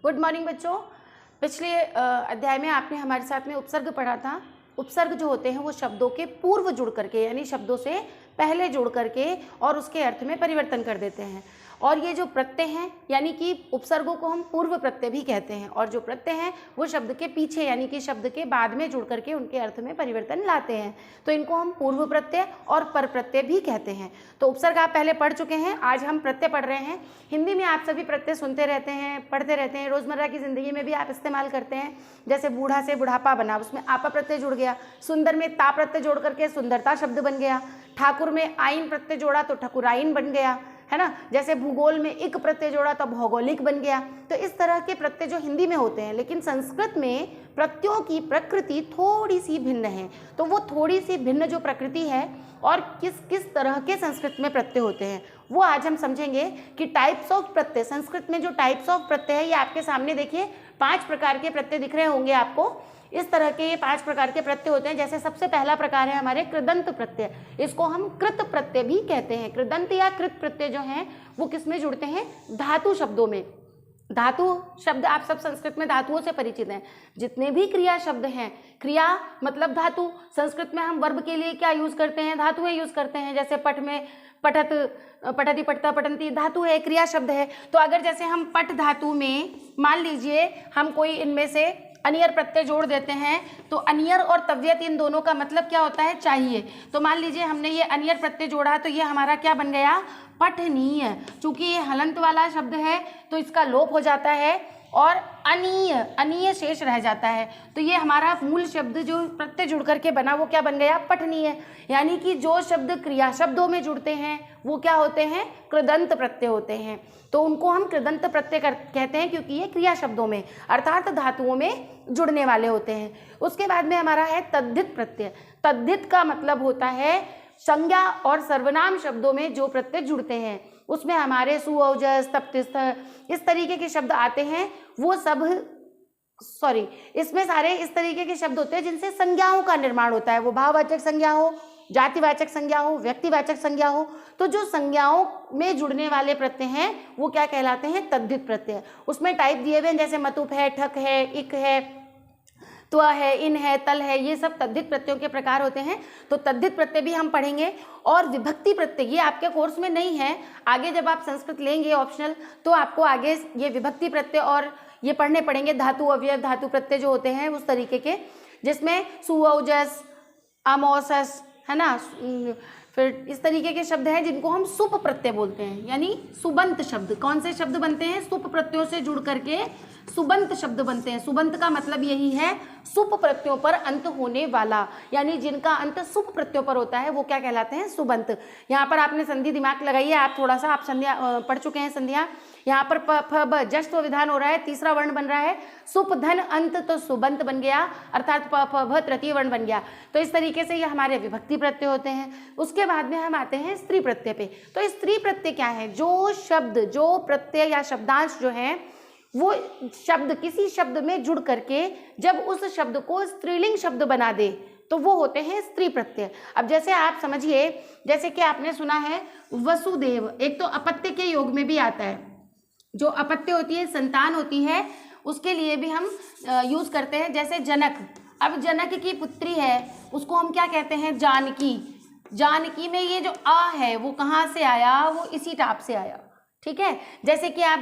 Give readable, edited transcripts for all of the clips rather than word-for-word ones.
Good morning बच्चों। पिछले अध्याय में आपने हमारे साथ में उपसर्ग पढ़ा था। उपसर्ग जो होते हैं वो शब्दों के पूर्व जुड़ करके यानी शब्दों से पहले जुड़ करके और उसके अर्थ में परिवर्तन कर देते हैं। और ये जो प्रत्यय हैं यानी कि उपसर्गों को हम पूर्व प्रत्यय भी कहते हैं, और जो प्रत्यय हैं वो शब्द के पीछे यानी कि शब्द के बाद में जुड़ करके उनके अर्थ में परिवर्तन लाते हैं, तो इनको हम पूर्व प्रत्यय और पर प्रत्यय भी कहते हैं। तो उपसर्ग आप पहले पढ़ चुके हैं, आज हम प्रत्यय पढ़ रहे हैं। हिंदी में आप सभी प्रत्यय सुनते रहते हैं, पढ़ते रहते हैं, रोजमर्रा की जिंदगी में भी आप इस्तेमाल करते हैं। जैसे बूढ़ा से बुढ़ापा बना, उसमें आपा प्रत्यय जुड़ गया। सुंदर में ता प्रत्यय जोड़ करके सुंदरता शब्द बन गया। ठाकुर में आइन प्रत्यय जोड़ा तो ठकुराइन बन गया, है ना। जैसे भूगोल में इक प्रत्यय जोड़ा तो भौगोलिक बन गया। तो इस तरह के प्रत्यय जो हिंदी में होते हैं, लेकिन संस्कृत में प्रत्ययों की प्रकृति थोड़ी सी भिन्न है। तो वो थोड़ी सी भिन्न जो प्रकृति है और किस किस तरह के संस्कृत में प्रत्यय होते हैं वो आज हम समझेंगे कि टाइप्स ऑफ प्रत्यय। संस्कृत में जो टाइप्स ऑफ प्रत्यय है ये आपके सामने देखिए 5 प्रकार के प्रत्यय दिख रहे होंगे आपको। इस तरह के ये 5 प्रकार के प्रत्यय होते हैं। जैसे सबसे पहला प्रकार है हमारे कृदंत प्रत्यय, इसको हम कृत प्रत्यय भी कहते हैं। कृदंत या कृत प्रत्यय जो हैं वो किस में जुड़ते हैं? धातु शब्दों में। धातु शब्द आप सब संस्कृत में धातुओं से परिचित हैं। जितने भी क्रिया शब्द हैं, क्रिया मतलब धातु। संस्कृत में हम वर्ब के लिए क्या यूज करते हैं? धातुएं यूज करते हैं। जैसे पठ में पठत, पठती, पठता, पठंती धातु है, क्रिया शब्द है। तो अगर जैसे हम पठ धातु में मान लीजिए हम कोई इनमें से अनियर प्रत्यय जोड़ देते हैं, तो अनियर और तव्यत इन दोनों का मतलब क्या होता है? चाहिए। तो मान लीजिए हमने ये अनियर प्रत्यय जोड़ा तो ये हमारा क्या बन गया? पठनीय। चूंकि ये हलंत वाला शब्द है तो इसका लोप हो जाता है और अनीय, अनीय शेष रह जाता है। तो ये हमारा मूल शब्द जो प्रत्यय जुड़ करके बना वो क्या बन गया? पठनीय। यानी कि जो शब्द क्रिया शब्दों में जुड़ते हैं वो क्या होते हैं? कृदंत प्रत्यय होते हैं। तो उनको हम कृदंत प्रत्यय कहते हैं क्योंकि ये क्रिया शब्दों में अर्थात धातुओं में जुड़ने वाले होते हैं। उसके बाद में हमारा है तद्धित प्रत्यय। तद्धित का मतलब होता है संज्ञा और सर्वनाम शब्दों में जो प्रत्यय जुड़ते हैं। उसमें हमारे सुऔजस, तप्तिस्थ इस तरीके के शब्द आते हैं। वो सब इसमें सारे इस तरीके के शब्द होते हैं जिनसे संज्ञाओं का निर्माण होता है। वो भाववाचक संज्ञा हो, जातिवाचक संज्ञा हो, व्यक्तिवाचक संज्ञा हो। तो जो संज्ञाओं में जुड़ने वाले प्रत्यय हैं वो क्या कहलाते हैं? तद्धित प्रत्यय। उसमें टाइप दिए हुए हैं जैसे मतुप है, ठक है, इक है, त्व है, इन है, तल है, ये सब तद्धित प्रत्ययों के प्रकार होते हैं। तो तद्धित प्रत्यय भी हम पढ़ेंगे। और विभक्ति प्रत्यय ये आपके कोर्स में नहीं है, आगे जब आप संस्कृत लेंगे ऑप्शनल तो आपको आगे ये विभक्ति प्रत्यय और ये पढ़ने पड़ेंगे। धातु अवयव, धातु प्रत्यय जो होते हैं उस तरीके के, जिसमें सुऔजस, अमौसस, है ना। फिर इस तरीके के शब्द हैं जिनको हम सुप प्रत्यय बोलते हैं, यानी सुबंत शब्द। कौन से शब्द बनते हैं? सुप प्रत्ययों से जुड़ करके सुबंत शब्द बनते हैं। सुबंत का मतलब यही है सुप प्रत्ययों पर अंत होने वाला, यानी जिनका अंत सुप प्रत्ययों पर होता है वो क्या कहलाते हैं? सुबंत। यहाँ पर आपने संधि दिमाग लगाइए, आप थोड़ा सा आप संध्या पढ़ चुके हैं संध्या। यहाँ पर प फ ब जश्व विधान हो रहा है, तीसरा वर्ण बन रहा है सुप धन अंत, तो सुबंत बन गया अर्थात प फ भ तृतीय वर्ण बन गया। तो इस तरीके से ये हमारे विभक्ति प्रत्यय होते हैं। उसके बाद में हम आते हैं स्त्री प्रत्यय पे। तो स्त्री प्रत्यय क्या है? जो शब्द, जो प्रत्यय या शब्दांश जो है वो शब्द किसी शब्द में जुड़ करके जब उस शब्द को स्त्रीलिंग शब्द बना दे तो वो होते हैं स्त्री प्रत्यय। अब जैसे आप समझिए, जैसे कि आपने सुना है वसुदेव, एक तो अपत्य के योग में भी आता है। जो अपत्य होती है, संतान होती है, उसके लिए भी हम यूज करते हैं। जैसे जनक, अब जनक की पुत्री है उसको हम क्या कहते हैं? जानकी। जानकी में ये जो आ है वो कहाँ से आया? वो इसी टाप से आया, ठीक है। जैसे कि आप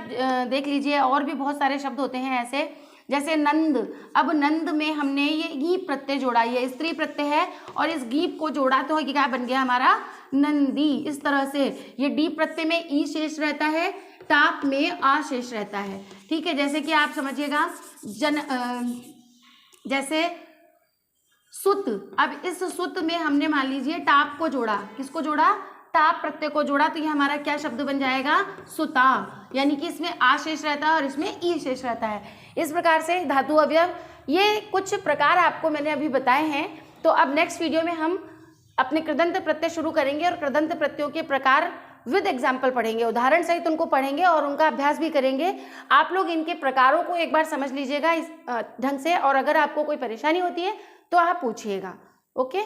देख लीजिए और भी बहुत सारे शब्द होते हैं ऐसे, जैसे नंद। अब नंद में हमने ये गीप प्रत्यय जोड़ा, ये स्त्री प्रत्यय है और इस गीप को जोड़ा तो क्या बन गया हमारा? नंदी। इस तरह से ये डी प्रत्यय में ई शेष रहता है, टाप में आ शेष रहता है, ठीक है। जैसे कि आप समझिएगा जैसे सुत। अब इस सुत में हमने मान लीजिए टाप को जोड़ा, किसको जोड़ा? टाप प्रत्यय को जोड़ा, तो ये हमारा क्या शब्द बन जाएगा? सुता। यानी कि इसमें आ शेष रहता है और इसमें ई शेष रहता है। इस प्रकार से धातु अवयव, ये कुछ प्रकार आपको मैंने अभी बताए हैं। तो अब नेक्स्ट वीडियो में हम अपने कृदंत प्रत्यय शुरू करेंगे और कृदंत प्रत्ययों के प्रकार विद एग्जाम्पल पढ़ेंगे, उदाहरण सहित उनको पढ़ेंगे और उनका अभ्यास भी करेंगे। आप लोग इनके प्रकारों को एक बार समझ लीजिएगा इस ढंग से, और अगर आपको कोई परेशानी होती है तो आप पूछिएगा। ओके।